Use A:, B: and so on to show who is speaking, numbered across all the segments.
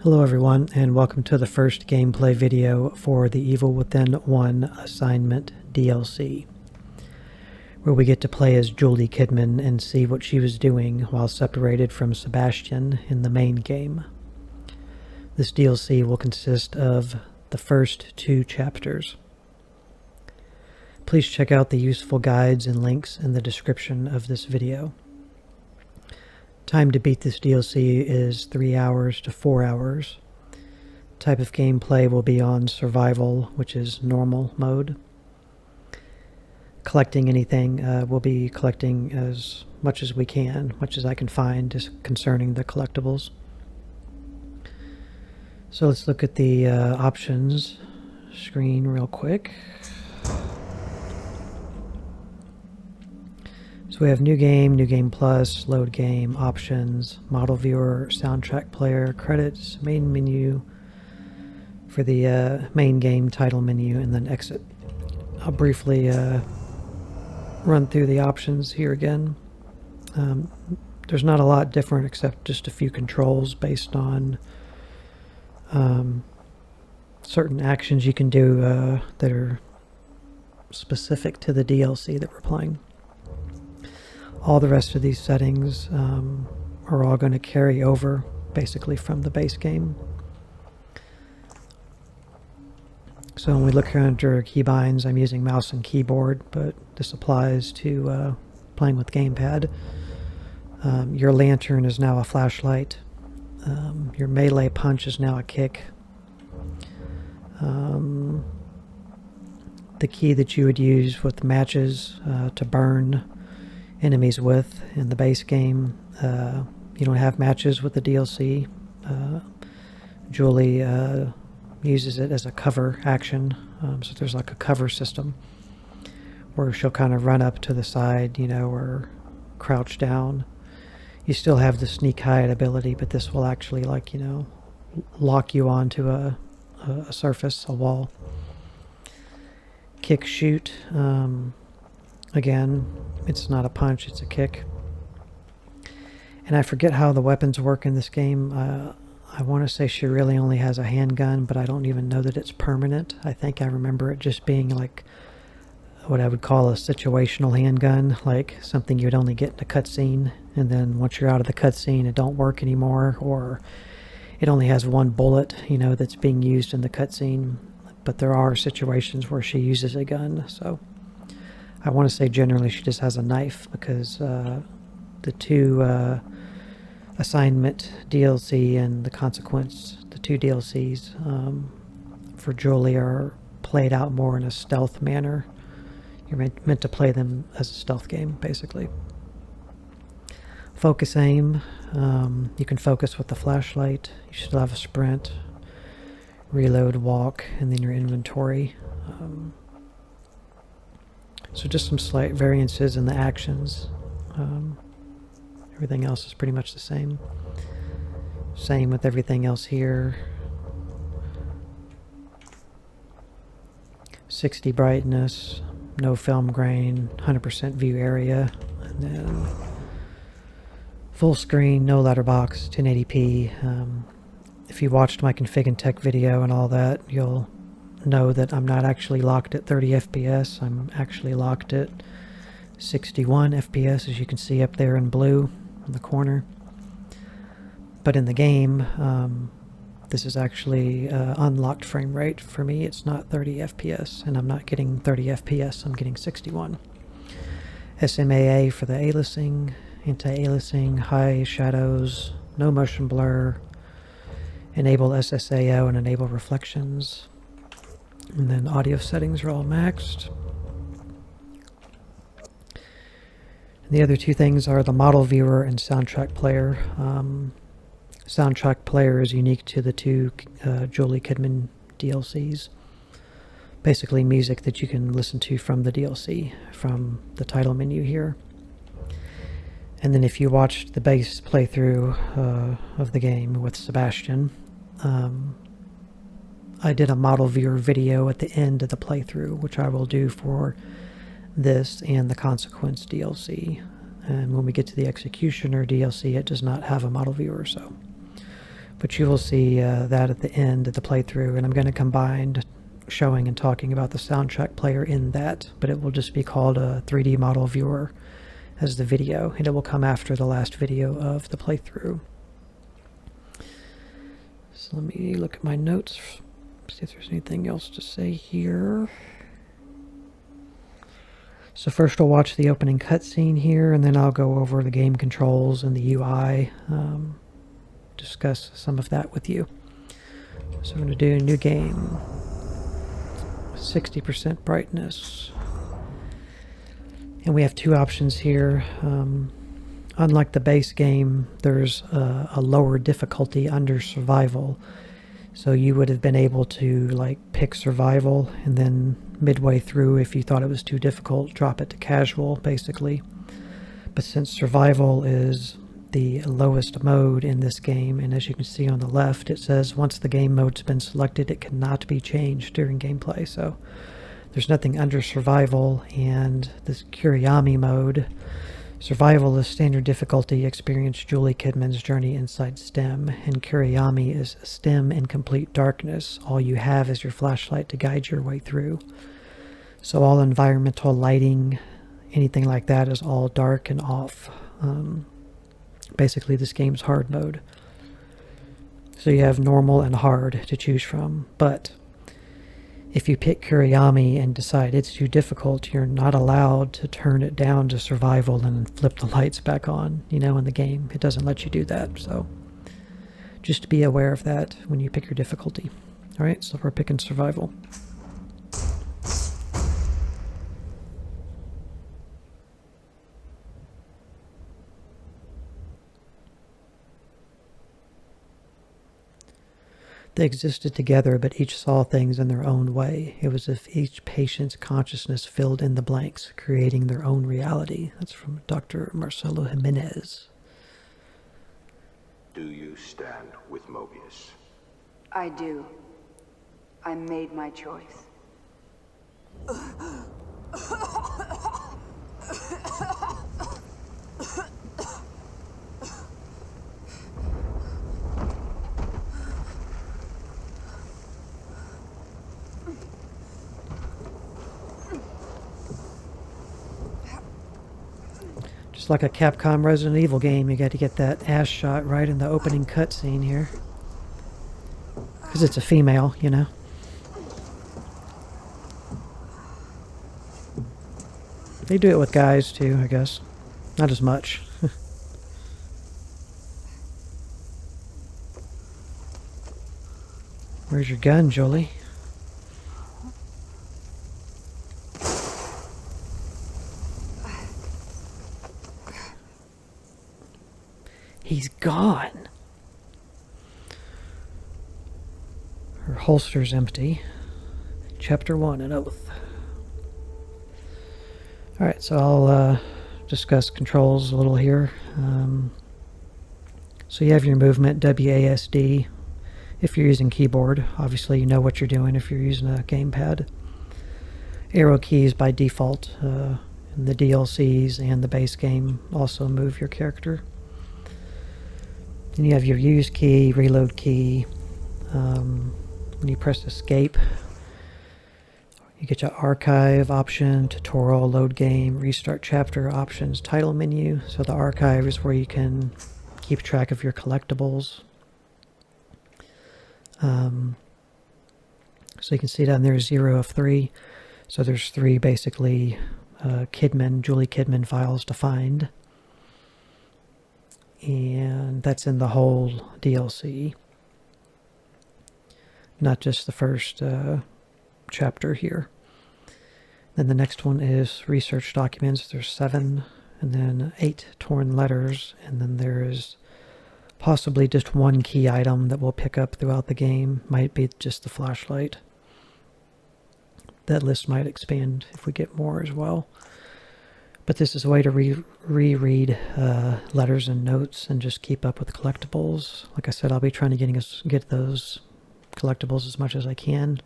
A: Hello everyone, and welcome to the first gameplay video for the Evil Within 1 Assignment DLC, where we get to play as Julie Kidman and see what she was doing while separated from Sebastian in the main game. This DLC will consist of the first 2 chapters. Please check out the useful guides and links in the description of this video. Time to beat this DLC is 3 hours to 4 hours. Type of gameplay will be on survival, which is normal mode. Collecting anything, we'll be collecting as much as we can, much as I can find concerning the collectibles. So let's look at the options screen real quick. So we have new game plus, load game, options, model viewer, soundtrack player, credits, main menu for the main game title menu, and then exit. I'll briefly run through the options here again. There's not a lot different except just a few controls based on certain actions you can do that are specific to the DLC that we're playing. All the rest of these settings are all going to carry over basically from the base game. So when we look here under keybinds, I'm using mouse and keyboard, but this applies to playing with gamepad. Your lantern is now a flashlight. Your melee punch is now a kick. The key that you would use with matches to burn enemies with in the base game, you don't have matches with the DLC. Julie uses it as a cover action, so there's like a cover system where she'll kind of run up to the side, or crouch down. You still have the sneak hide ability, but this will actually lock you onto a surface, a wall. Kick shoot, again, it's not a punch, it's a kick. And I forget how the weapons work in this game. I want to say she really only has a handgun, but I don't even know that it's permanent. I think I remember it just being like what I would call a situational handgun, like something you'd only get in a cutscene, and then once you're out of the cutscene it don't work anymore, or it only has one bullet, that's being used in the cutscene. But there are situations where she uses a gun, so I want to say generally she just has a knife, because the 2 assignment DLC and the consequence, the 2 DLCs for Julie are played out more in a stealth manner. You're meant to play them as a stealth game, basically. Focus aim, you can focus with the flashlight. You should have a sprint, reload, walk, and then your inventory. So just some slight variances in the actions. Everything else is pretty much the same. Same with everything else here. 60 brightness, no film grain, 100% view area, and then full screen, no letterbox, 1080p. If you watched my config and tech video and all that, you'll know that I'm not actually locked at 30 FPS. I'm actually locked at 61 FPS, as you can see up there in blue in the corner. But in the game, this is actually unlocked frame rate for me. It's not 30 FPS, and I'm not getting 30 FPS, I'm getting 61. SMAA for the aliasing, anti-aliasing, high shadows, no motion blur, enable SSAO and enable reflections. And then audio settings are all maxed. And the other 2 things are the model viewer and soundtrack player. Soundtrack player is unique to the 2 Julie Kidman DLCs. Basically music that you can listen to from the DLC, from the title menu here. And then if you watched the base playthrough of the game with Sebastian, I did a model viewer video at the end of the playthrough, which I will do for this and the Consequence DLC. And when we get to the Executioner DLC, it does not have a model viewer, so But you will see that at the end of the playthrough, and I'm going to combine showing and talking about the soundtrack player in that, but it will just be called a 3D model viewer as the video, and it will come after the last video of the playthrough. So let me look at my notes, see if there's anything else to say here. So first we'll watch the opening cutscene here, and then I'll go over the game controls and the UI, discuss some of that with you. So I'm going to do a new game, 60% brightness. And we have two options here. Unlike the base game, there's a lower difficulty under survival. So you would have been able to like pick survival, and then midway through, if you thought it was too difficult, drop it to casual, basically. But since survival is the lowest mode in this game, and as you can see on the left, it says once the game mode's been selected, it cannot be changed during gameplay. So there's nothing under survival, and this Kuriyami mode, survival is standard difficulty. Experience Julie Kidman's journey inside STEM, and Kuriyami is STEM in complete darkness. All you have is your flashlight to guide your way through. So all environmental lighting, anything like that, is all dark and off. Basically, this game's hard mode. So you have normal and hard to choose from, but if you pick Kuriyami and decide it's too difficult, you're not allowed to turn it down to survival and flip the lights back on, you know, in the game. It doesn't let you do that, so just be aware of that when you pick your difficulty. Alright, so we're picking survival. They existed together, but each saw things in their own way. It was as if each patient's consciousness filled in the blanks, creating their own reality. That's from Dr. Marcelo Jimenez.
B: Do you stand with Mobius?
C: I do. I made my choice.
A: Just like a Capcom Resident Evil game, you got to get that ass shot right in the opening cutscene here. Because it's a female, you know. They do it with guys too, I guess. Not as much. Where's your gun, Jolie? He's gone. Her holster's empty. Chapter 1, an oath. Alright, so I'll discuss controls a little here. So you have your movement, WASD. If you're using keyboard, obviously you know what you're doing if you're using a gamepad. Arrow keys by default in the DLCs and the base game also move your character. Then you have your use key, reload key. When you press escape, you get your archive option, tutorial, load game, restart chapter, options, title menu. So the archive is where you can keep track of your collectibles. So you can see down there 0 of 3. So there's 3 basically Julie Kidman files to find. And that's in the whole DLC. Not just the first chapter here. Then the next one is research documents. There's 7, and then 8 torn letters, and then there is possibly just 1 key item that we'll pick up throughout the game. Might be just the flashlight. That list might expand if we get more as well. But this is a way to reread letters and notes and just keep up with collectibles. Like I said, I'll be trying to get those collectibles as much as I can.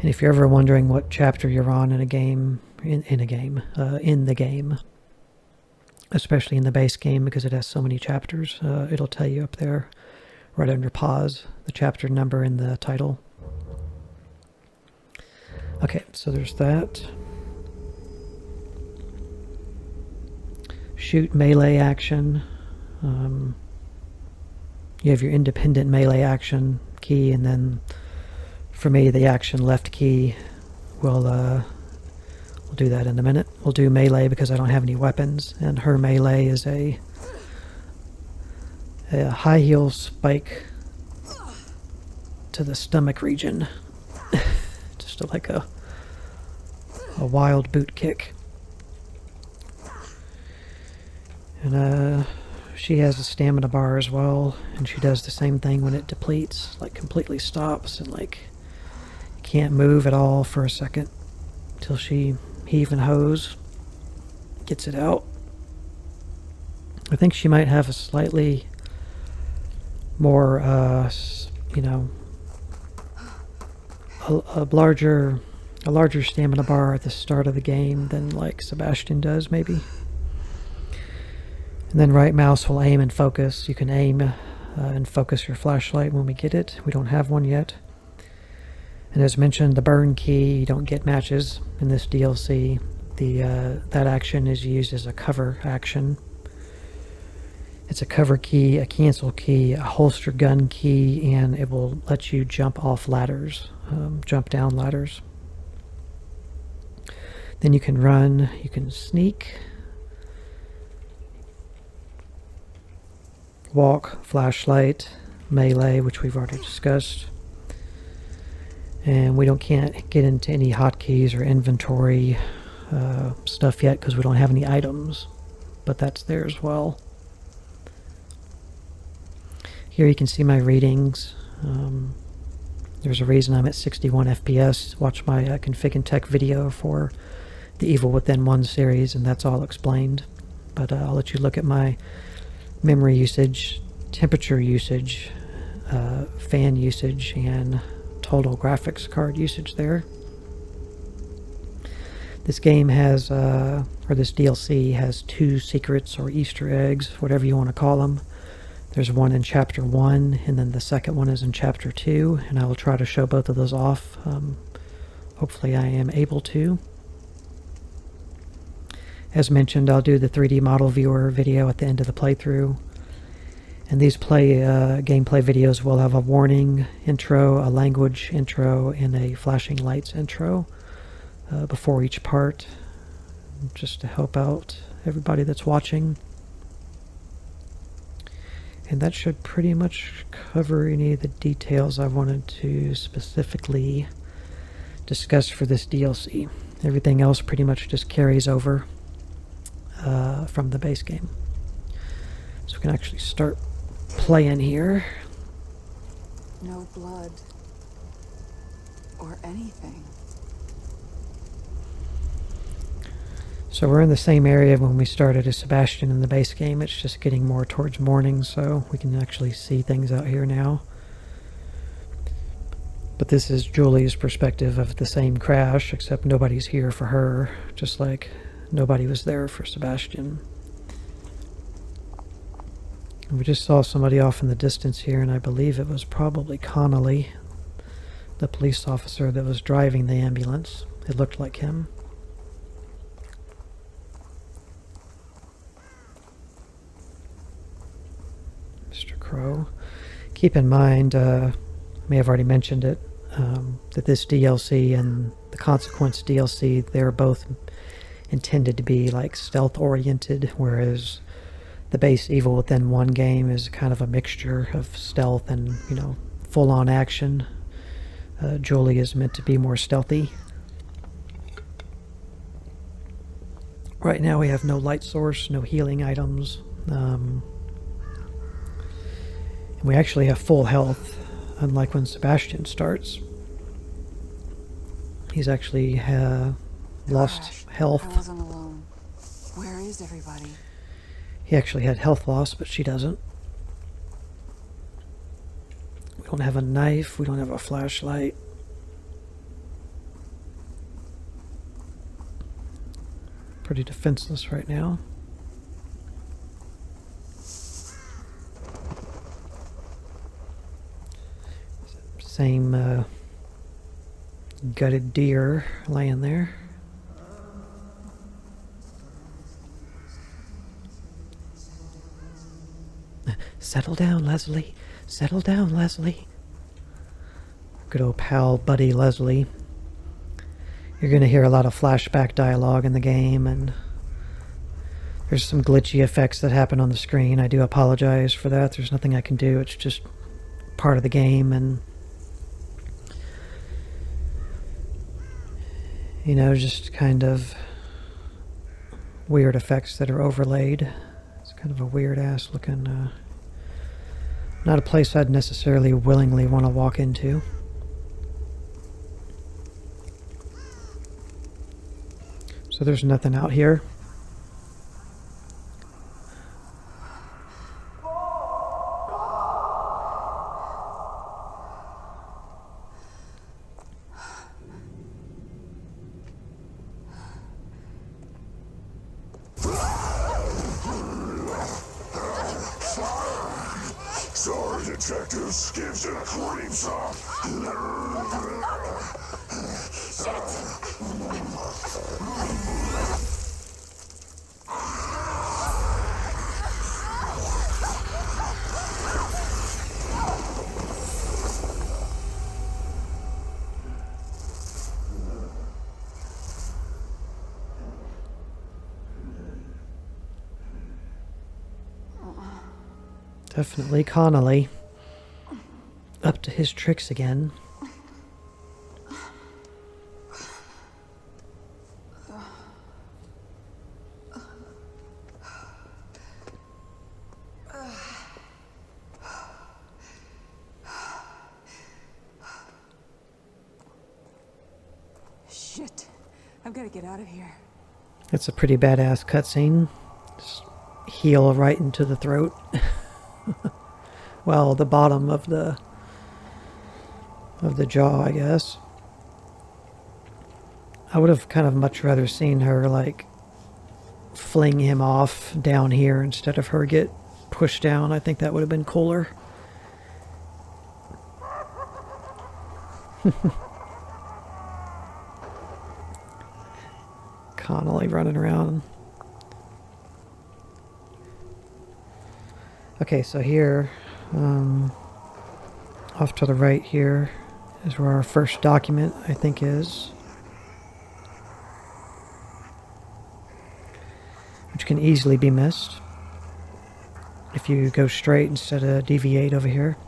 A: And if you're ever wondering what chapter you're on in a game, in the game, especially in the base game because it has so many chapters. It'll tell you up there, right under pause, the chapter number and the title. Okay, so there's that. Shoot melee action. You have your independent melee action key, and then for me, the action left key will we'll do that in a minute. We'll do melee because I don't have any weapons, and her melee is a high heel spike to the stomach region. Just like a wild boot kick. And she has a stamina bar as well, and she does the same thing when it depletes, like completely stops and like can't move at all for a second till she heave and hose gets it out. I think she might have a slightly more, you know, a larger stamina bar at the start of the game than like Sebastian does, maybe. And then right mouse will aim and focus. You can aim and focus your flashlight when we get it. We don't have one yet. And as mentioned, the burn key, you don't get matches in this DLC. That action is used as a cover action. It's a cover key, a cancel key, a holster gun key, and it will let you jump off ladders, jump down ladders. Then you can run, you can sneak, walk, flashlight, melee, which we've already discussed. And we can't get into any hotkeys or inventory stuff yet because we don't have any items, but that's there as well. Here you can see my readings. There's a reason I'm at 61 FPS. Watch my Config and Tech video for the Evil Within 1 series, and that's all explained. But I'll let you look at my memory usage, temperature usage, fan usage, and total graphics card usage there. This game has, or this DLC has 2 secrets or Easter eggs, whatever you want to call them. There's one in Chapter 1, and then the second one is in Chapter 2, and I will try to show both of those off. Hopefully I am able to. As mentioned, I'll do the 3D model viewer video at the end of the playthrough. And these gameplay videos will have a warning intro, a language intro, and a flashing lights intro before each part, just to help out everybody that's watching. And that should pretty much cover any of the details I wanted to specifically discuss for this DLC. Everything else pretty much just carries over from the base game. So we can actually start playing here.
C: No blood. Or anything.
A: So we're in the same area when we started as Sebastian in the base game. It's just getting more towards morning, so we can actually see things out here now. But this is Julie's perspective of the same crash, except nobody's here for her, just like nobody was there for Sebastian. And we just saw somebody off in the distance here, and I believe it was probably Connolly, the police officer that was driving the ambulance. It looked like him. Mr. Crow. Keep in mind, I may have already mentioned it, that this DLC and the Consequence DLC, they're both intended to be like stealth oriented, whereas the base Evil Within 1 game is kind of a mixture of stealth and, you know, full-on action. Julie is meant to be more stealthy. Right now we have no light source, no healing items. And we actually have full health, unlike when Sebastian starts. He's actually lost health.
C: I wasn't alone. Where is everybody?
A: He actually had health loss, but she doesn't. We don't have a knife. We don't have a flashlight. Pretty defenseless right now. Same gutted deer laying there. Settle down, Leslie. Settle down, Leslie. Good old pal, buddy Leslie. You're going to hear a lot of flashback dialogue in the game, and there's some glitchy effects that happen on the screen. I do apologize for that. There's nothing I can do. It's just part of the game, and you know, just kind of weird effects that are overlaid. It's kind of a weird ass looking, not a place I'd necessarily willingly want to walk into. So there's nothing out here.
D: Sorry, detectives. Gives it a cream song.
A: Definitely Connolly. Up to his tricks again.
E: Shit. I've got to get out of here.
A: It's a pretty badass cutscene. Just heel right into the throat. Well, the bottom of the jaw, I guess. I would have kind of much rather seen her like fling him off down here instead of her get pushed down. I think that would have been cooler. Connolly running around. Okay, so here, off to the right here is where our first document, I think, is. Which can easily be missed if you go straight instead of deviate over here.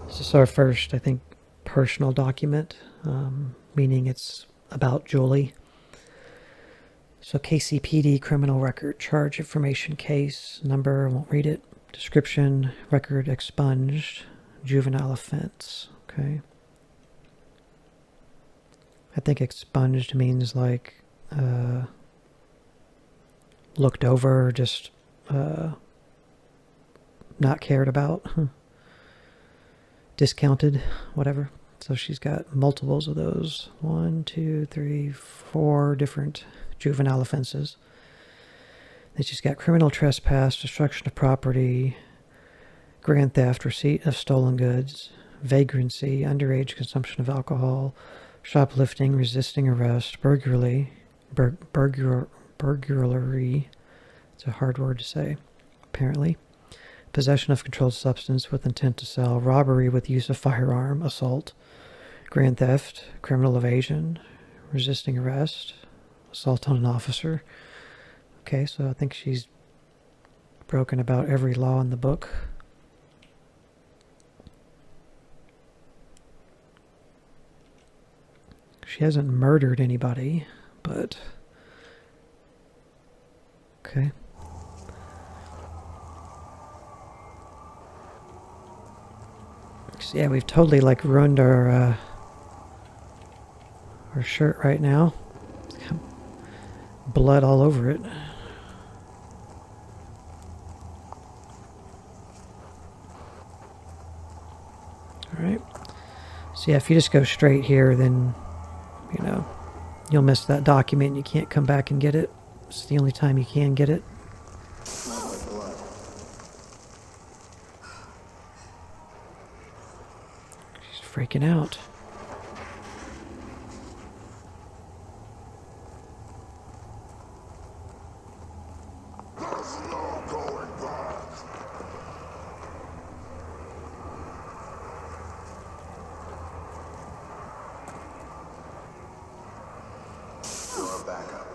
A: This is our first, I think, personal document, meaning it's about Julie. So KCPD criminal record, charge information, case, number, won't read it, description, record expunged, juvenile offense, okay. I think expunged means like looked over, just not cared about, discounted, whatever. So she's got multiples of those. 1, 2, 3, 4 different juvenile offenses. Then she's got criminal trespass, destruction of property, grand theft, receipt of stolen goods, vagrancy, underage consumption of alcohol, shoplifting, resisting arrest, burglary. It's a hard word to say, apparently. Possession of controlled substance with intent to sell, robbery with use of firearm, assault, grand theft, criminal evasion, resisting arrest, assault on an officer. Okay, so I think she's broken about every law in the book. She hasn't murdered anybody, but okay. So yeah, we've totally like ruined our shirt right now. Blood all over it. Alright. So yeah, if you just go straight here, then, you know, you'll miss that document and you can't come back and get it. It's the only time you can get it. freaking out.
D: There's no going back.
B: You're a backup.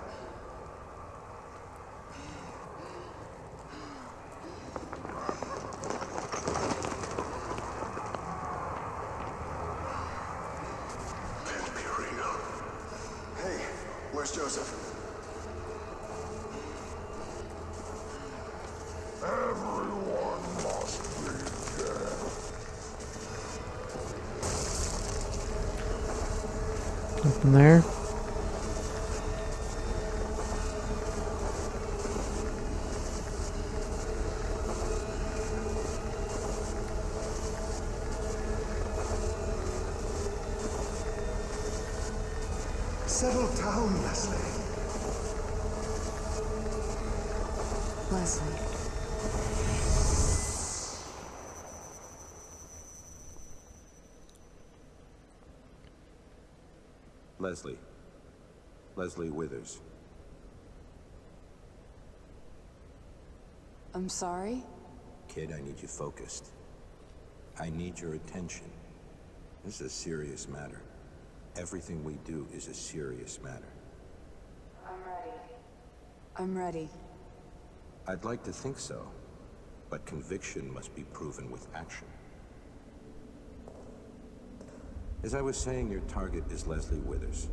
D: Can't be real. Hey, where's Joseph? Everyone must be dead.
A: Nothing there.
D: Settle down, Leslie.
E: Leslie.
B: Leslie. Leslie Withers.
E: I'm sorry?
B: Kid, I need you focused. I need your attention. This is a serious matter. Everything we do is a serious matter.
E: I'm ready.
B: I'd like to think so, but conviction must be proven with action. As I was saying, your target is Leslie Withers.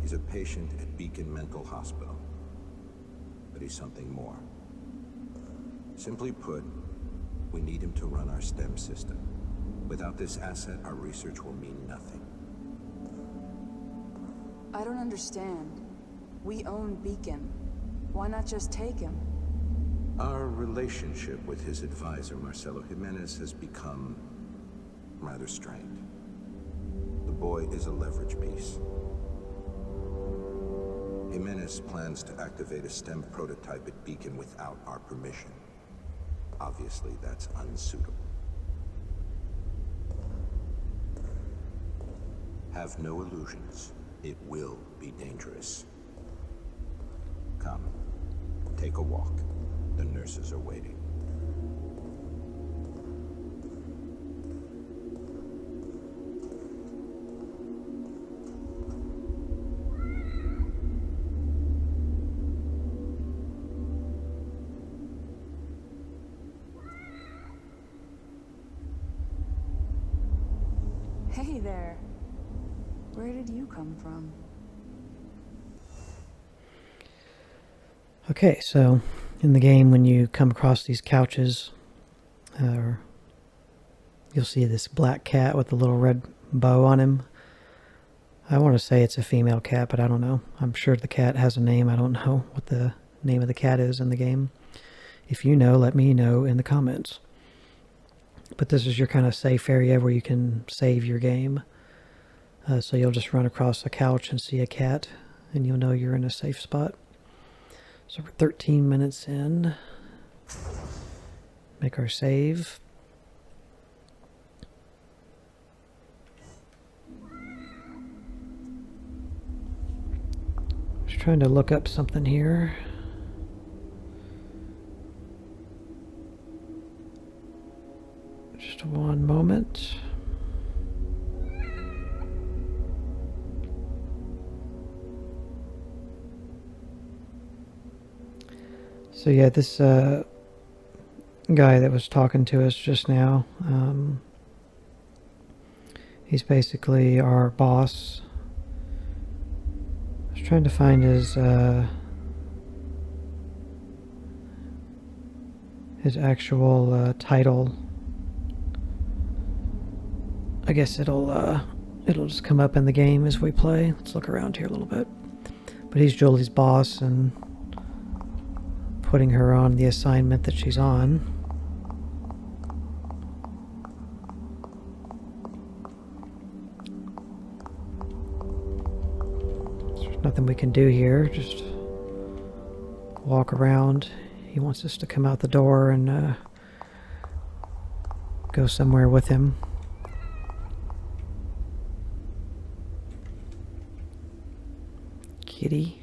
B: He's a patient at Beacon Mental Hospital. But he's something more. Simply put, we need him to run our STEM system. Without this asset, our research will mean nothing.
E: I don't understand. We own Beacon. Why not just take him?
B: Our relationship with his advisor, Marcelo Jimenez, has become rather strained. The boy is a leverage piece. Jimenez plans to activate a STEM prototype at Beacon without our permission. Obviously, that's unsuitable. Have no illusions. It will be dangerous. Come, take a walk. The nurses are waiting.
E: Hey there. Where did you come from?
A: Okay, so in the game, when you come across these couches, you'll see this black cat with a little red bow on him. I want to say it's a female cat, but I don't know. I'm sure the cat has a name. I don't know what the name of the cat is in the game. If you know, let me know in the comments. But this is your kind of safe area where you can save your game. So you'll just run across a couch and see a cat, and you'll know you're in a safe spot. So we're 13 minutes in. Make our save. Just trying to look up something here. Just one moment. So yeah, this guy that was talking to us just now, he's basically our boss. I was trying to find his actual title. I guess it'll just come up in the game as we play. Let's look around here a little bit. But he's Julie's boss and putting her on the assignment that she's on. There's nothing we can do here, just walk around. He wants us to come out the door and go somewhere with him. kitty.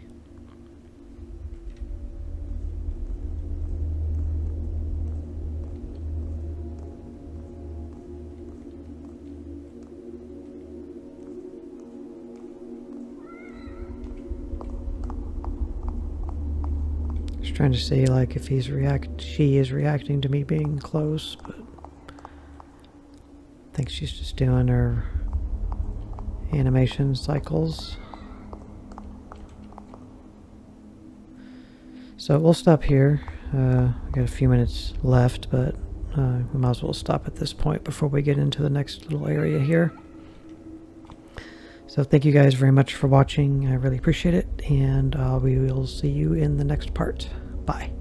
A: Just trying to see like if she is reacting to me being close, but I think she's just doing her animation cycles. So we'll stop here. We got a few minutes left, but we might as well stop at this point before we get into the next little area here. So thank you guys very much for watching. I really appreciate it, and we will see you in the next part. Bye.